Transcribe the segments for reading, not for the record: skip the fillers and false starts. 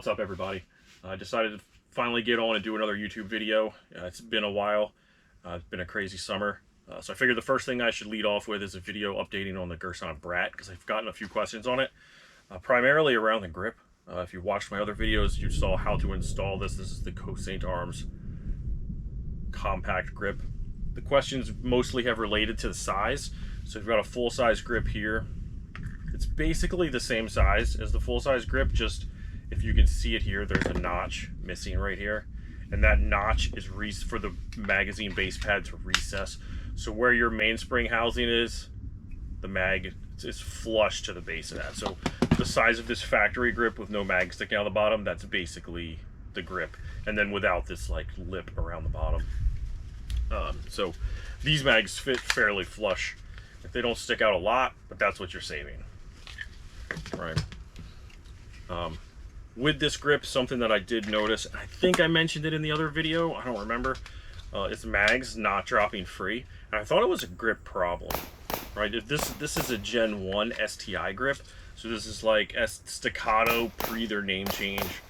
What's up, everybody? I decided to finally get on and do another YouTube video. It's been a while. It's been a crazy summer. So I figured the first thing I should lead off with is a video updating on the Girsan Brat, because I've gotten a few questions on it, primarily around the grip. If you watched my other videos, you saw how to install this. This is the St. Arms compact grip. The questions mostly have related to the size. So you've got a full-size grip here. It's basically the same size as the full-size grip, just if you can see it here, there's a notch missing right here. And that notch is for the magazine base pad to recess. So where your mainspring housing is, the mag is flush to the base of that. So the size of this factory grip with no mag sticking out the bottom, that's basically the grip. And then without this like lip around the bottom. So these mags fit fairly flush. If they don't stick out a lot, but that's what you're saving. Right. With this grip, something that I did notice, I think I mentioned it in the other video, I don't remember, is mags not dropping free. And I thought it was a grip problem, right? If this is a Gen 1 STI grip, so this is like Staccato pre their name change,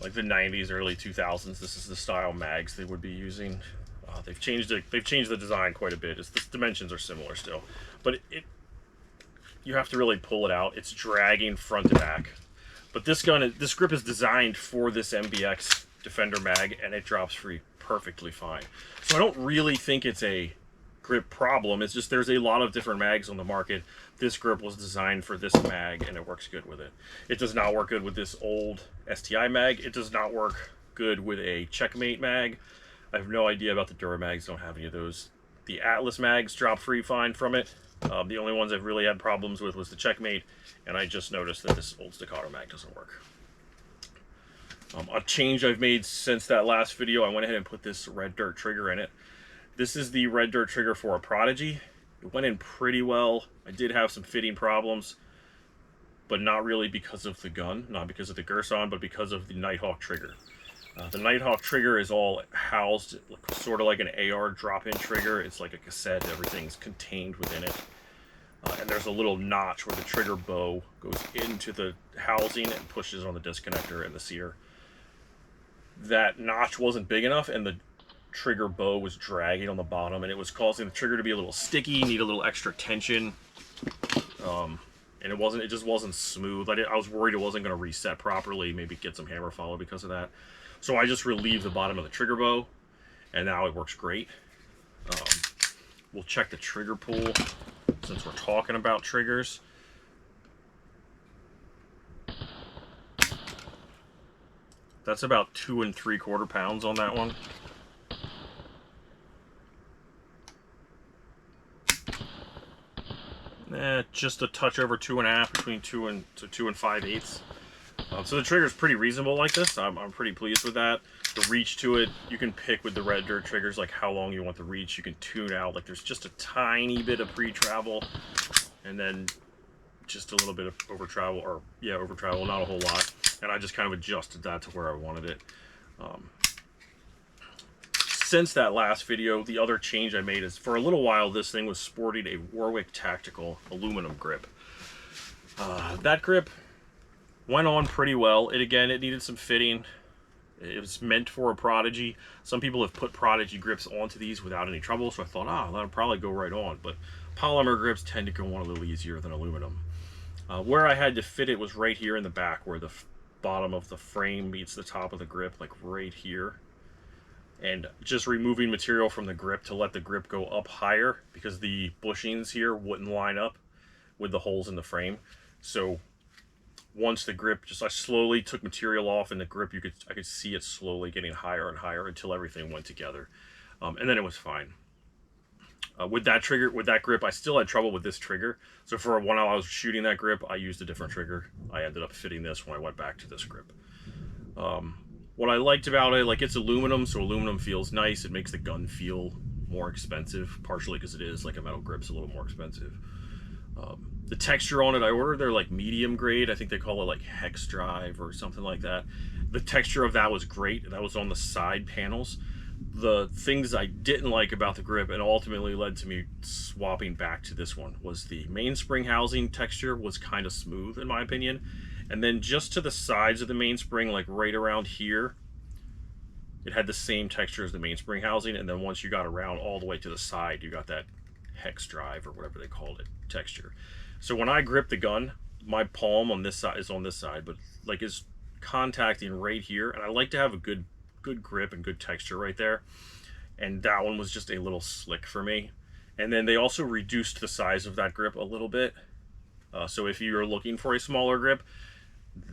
like the 90s, early 2000s. This is the style mags they would be using. They've changed it. They've changed the design quite a bit. The dimensions are similar still, but you have to really pull it out. It's dragging front to back. But this grip is designed for this MBX Defender mag, and it drops free perfectly fine. So I don't really think it's a grip problem. It's just there's a lot of different mags on the market. This grip was designed for this mag, and it works good with it. It does not work good with this old STI mag. It does not work good with a Checkmate mag. I have no idea about the Dura mags. Don't have any of those. The Atlas mags drop free fine from it. The only ones I've really had problems with was the Checkmate, and I just noticed that this old Staccato mag doesn't work. A change I've made since that last video, I went ahead and put this red dirt trigger in it. This is the red dirt trigger for a Prodigy. It went in pretty well. I did have some fitting problems, but not really because of the gun, not because of the Girsan, but because of the Nighthawk trigger. The Nighthawk trigger is all housed sort of like an AR drop-in trigger. It's like a cassette. Everything's contained within it. And there's a little notch where the trigger bow goes into the housing and pushes on the disconnector and the sear. That notch wasn't big enough, and the trigger bow was dragging on the bottom, and it was causing the trigger to be a little sticky, need a little extra tension. And it just wasn't smooth. I was worried it wasn't going to reset properly, maybe get some hammer follow because of that. So I just relieved the bottom of the trigger bow, and now it works great. We'll check the trigger pull since we're talking about triggers. That's about 2 3/4 pounds on that one. Just a touch over 2.5, between 2 and 5/8. So the trigger is pretty reasonable like this. I'm pretty pleased with that. The reach to it, you can pick with the red dirt triggers like how long you want the reach. You can tune out, like there's just a tiny bit of pre-travel and then just a little bit of over-travel, or yeah, over-travel, not a whole lot. And I just kind of adjusted that to where I wanted it. Since that last video, the other change I made is, for a little while, this thing was sporting a Warwick Tactical aluminum grip. That grip went on pretty well. It needed some fitting. It was meant for a Prodigy. Some people have put Prodigy grips onto these without any trouble, so I thought, that'll probably go right on. But polymer grips tend to go on a little easier than aluminum. Where I had to fit it was right here in the back, where the bottom of the frame meets the top of the grip, like right here. And just removing material from the grip to let the grip go up higher, because the bushings here wouldn't line up with the holes in the frame. So once the grip, I slowly took material off, and the grip, I could see it slowly getting higher and higher until everything went together. And then it was fine. With that grip, I still had trouble with this trigger. So for a while I was shooting that grip, I used a different trigger. I ended up fitting this when I went back to this grip. What I liked about it, like, it's aluminum, so aluminum feels nice. It makes the gun feel more expensive, partially because it is, like, a metal grip's a little more expensive. The texture on it, I ordered their like medium grade. I think they call it like hex drive or something like that. The texture of that was great. That was on the side panels. The things I didn't like about the grip, and ultimately led to me swapping back to this one, was the mainspring housing texture was kind of smooth in my opinion, And then just to the sides of the mainspring, like right around here, it had the same texture as the mainspring housing. And then once you got around all the way to the side, you got that hex drive or whatever they called it texture. So when I grip the gun, my palm on this side is on this side, but like is contacting right here, and I like to have a good grip and good texture right there. And that one was just a little slick for me. And then they also reduced the size of that grip a little bit. So if you're looking for a smaller grip,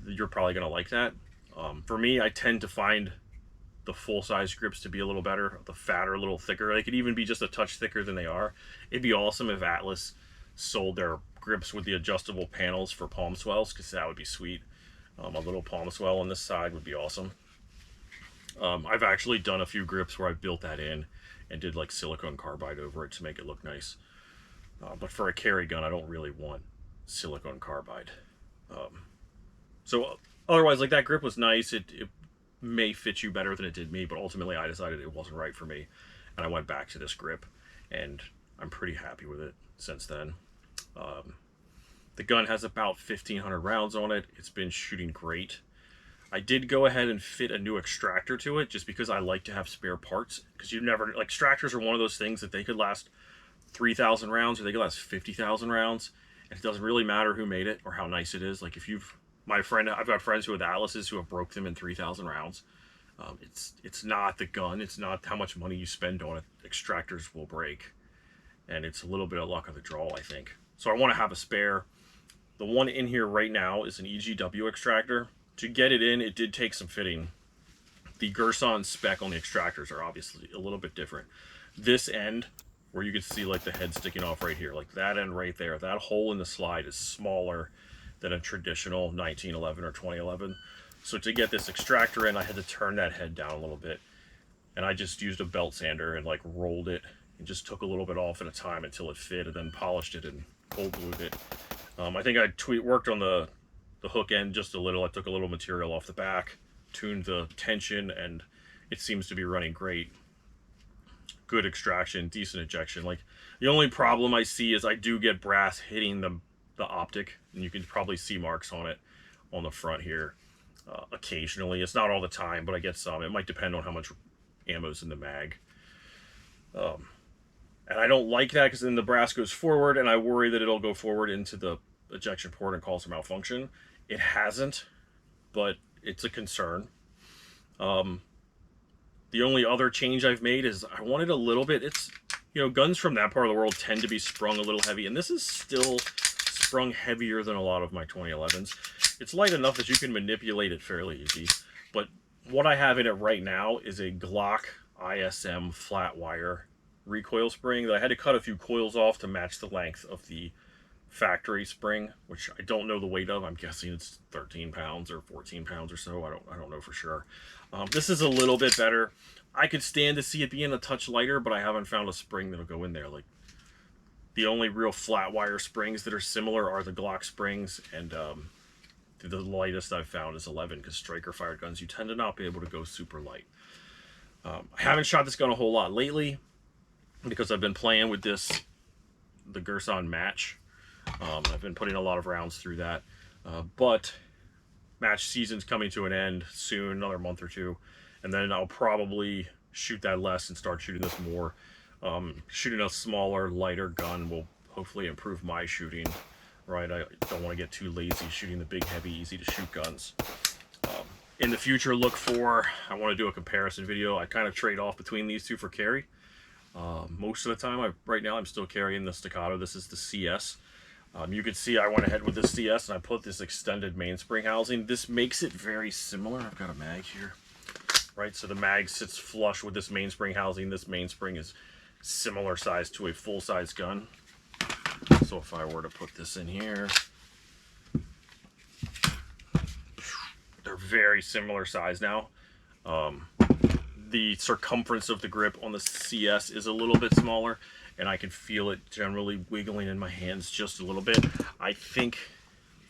you're probably going to like that. For me, I tend to find the full-size grips to be a little better, the fatter, a little thicker. They could even be just a touch thicker than they are. It'd be awesome if Atlas sold their grips with the adjustable panels for palm swells, because that would be sweet. A little palm swell on this side would be awesome. I've actually done a few grips where I built that in and did like silicone carbide over it to make it look nice. But for a carry gun, I don't really want silicone carbide. So otherwise, like, that grip was nice. It may fit you better than it did me, but ultimately I decided it wasn't right for me, and I went back to this grip, and I'm pretty happy with it since then. The gun has about 1,500 rounds on it. It's been shooting great. I did go ahead and fit a new extractor to it just because I like to have spare parts, because you never, like, extractors are one of those things that they could last 3,000 rounds or they could last 50,000 rounds, and it doesn't really matter who made it or how nice it is. Like, if you've, I've got friends who have Atlases who have broke them in 3,000 rounds. It's not the gun, it's not how much money you spend on it. Extractors will break, and it's a little bit of luck of the draw, I think. So I want to have a spare. The one in here right now is an EGW extractor. To get it in, it did take some fitting. The Girsan spec on the extractors are obviously a little bit different. This end, where you can see like the head sticking off right here, like that end right there, that hole in the slide is smaller than a traditional 1911 or 2011. So to get this extractor in, I had to turn that head down a little bit. And I just used a belt sander and like rolled it and just took a little bit off at a time until it fit, and then polished it and cold glued it. I think I worked on the hook end just a little. I took a little material off the back, tuned the tension, and it seems to be running great. Good extraction, decent ejection. Like, the only problem I see is I do get brass hitting the optic, and you can probably see marks on it on the front here. Occasionally, it's not all the time, but I get some. It might depend on how much ammo's in the mag. And I don't like that, because then the brass goes forward, and I worry that it'll go forward into the ejection port and cause a malfunction. It hasn't, but it's a concern. The only other change I've made is I wanted a little bit, it's, you know, guns from that part of the world tend to be sprung a little heavy, and this is still sprung heavier than a lot of my 2011s. It's light enough that you can manipulate it fairly easy, but what I have in it right now is a Glock ISM flat wire recoil spring that I had to cut a few coils off to match the length of the factory spring, which I don't know the weight of. I'm guessing it's 13 pounds or 14 pounds or so. I don't know for sure. This is a little bit better. I could stand to see it being a touch lighter, but I haven't found a spring that'll go in there. Like, the only real flat wire springs that are similar are the Glock springs, and the lightest I've found is 11, because striker fired guns, you tend to not be able to go super light. I haven't shot this gun a whole lot lately because I've been playing with the Girsan match. I've been putting a lot of rounds through that, but match season's coming to an end soon, another month or two, and then I'll probably shoot that less and start shooting this more. Shooting a smaller, lighter gun will hopefully improve my shooting, right? I don't want to get too lazy shooting the big, heavy, easy to shoot guns. In the future, look for, I want to do a comparison video. I kind of trade off between these two for carry. Most of the time, right now I'm still carrying the Staccato. This is the CS. You can see I went ahead with the CS and I put this extended mainspring housing. This makes it very similar. I've got a mag here, right? So the mag sits flush with this mainspring housing. This mainspring is similar size to a full-size gun. So if I were to put this in here, they're very similar size now. The circumference of the grip on the CS is a little bit smaller, and I can feel it generally wiggling in my hands just a little bit. I think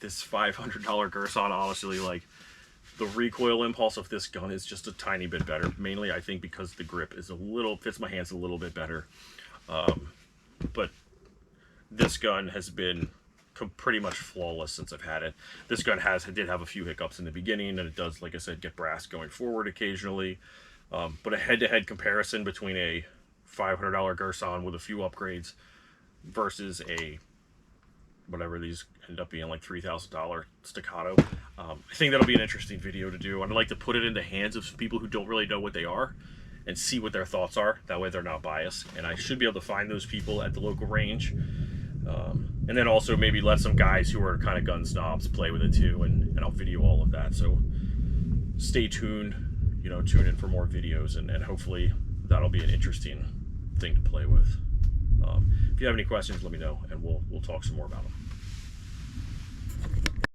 this $500 Girsan, honestly, like, the recoil impulse of this gun is just a tiny bit better. Mainly, I think, because the grip is fits my hands a little bit better. But this gun has been pretty much flawless since I've had it. This gun did have a few hiccups in the beginning, and it does, like I said, get brass going forward occasionally. But a head-to-head comparison between a $500 Girsan with a few upgrades versus a whatever these end up being, like $3,000 staccato. I think that'll be an interesting video to do. I'd like to put it in the hands of some people who don't really know what they are and see what their thoughts are. That way they're not biased. And I should be able to find those people at the local range. And then also maybe let some guys who are kind of gun snobs play with it too, and I'll video all of that. So stay tuned, you know, tune in for more videos, and hopefully that'll be an interesting thing to play with. If you have any questions, let me know, and we'll talk some more about them.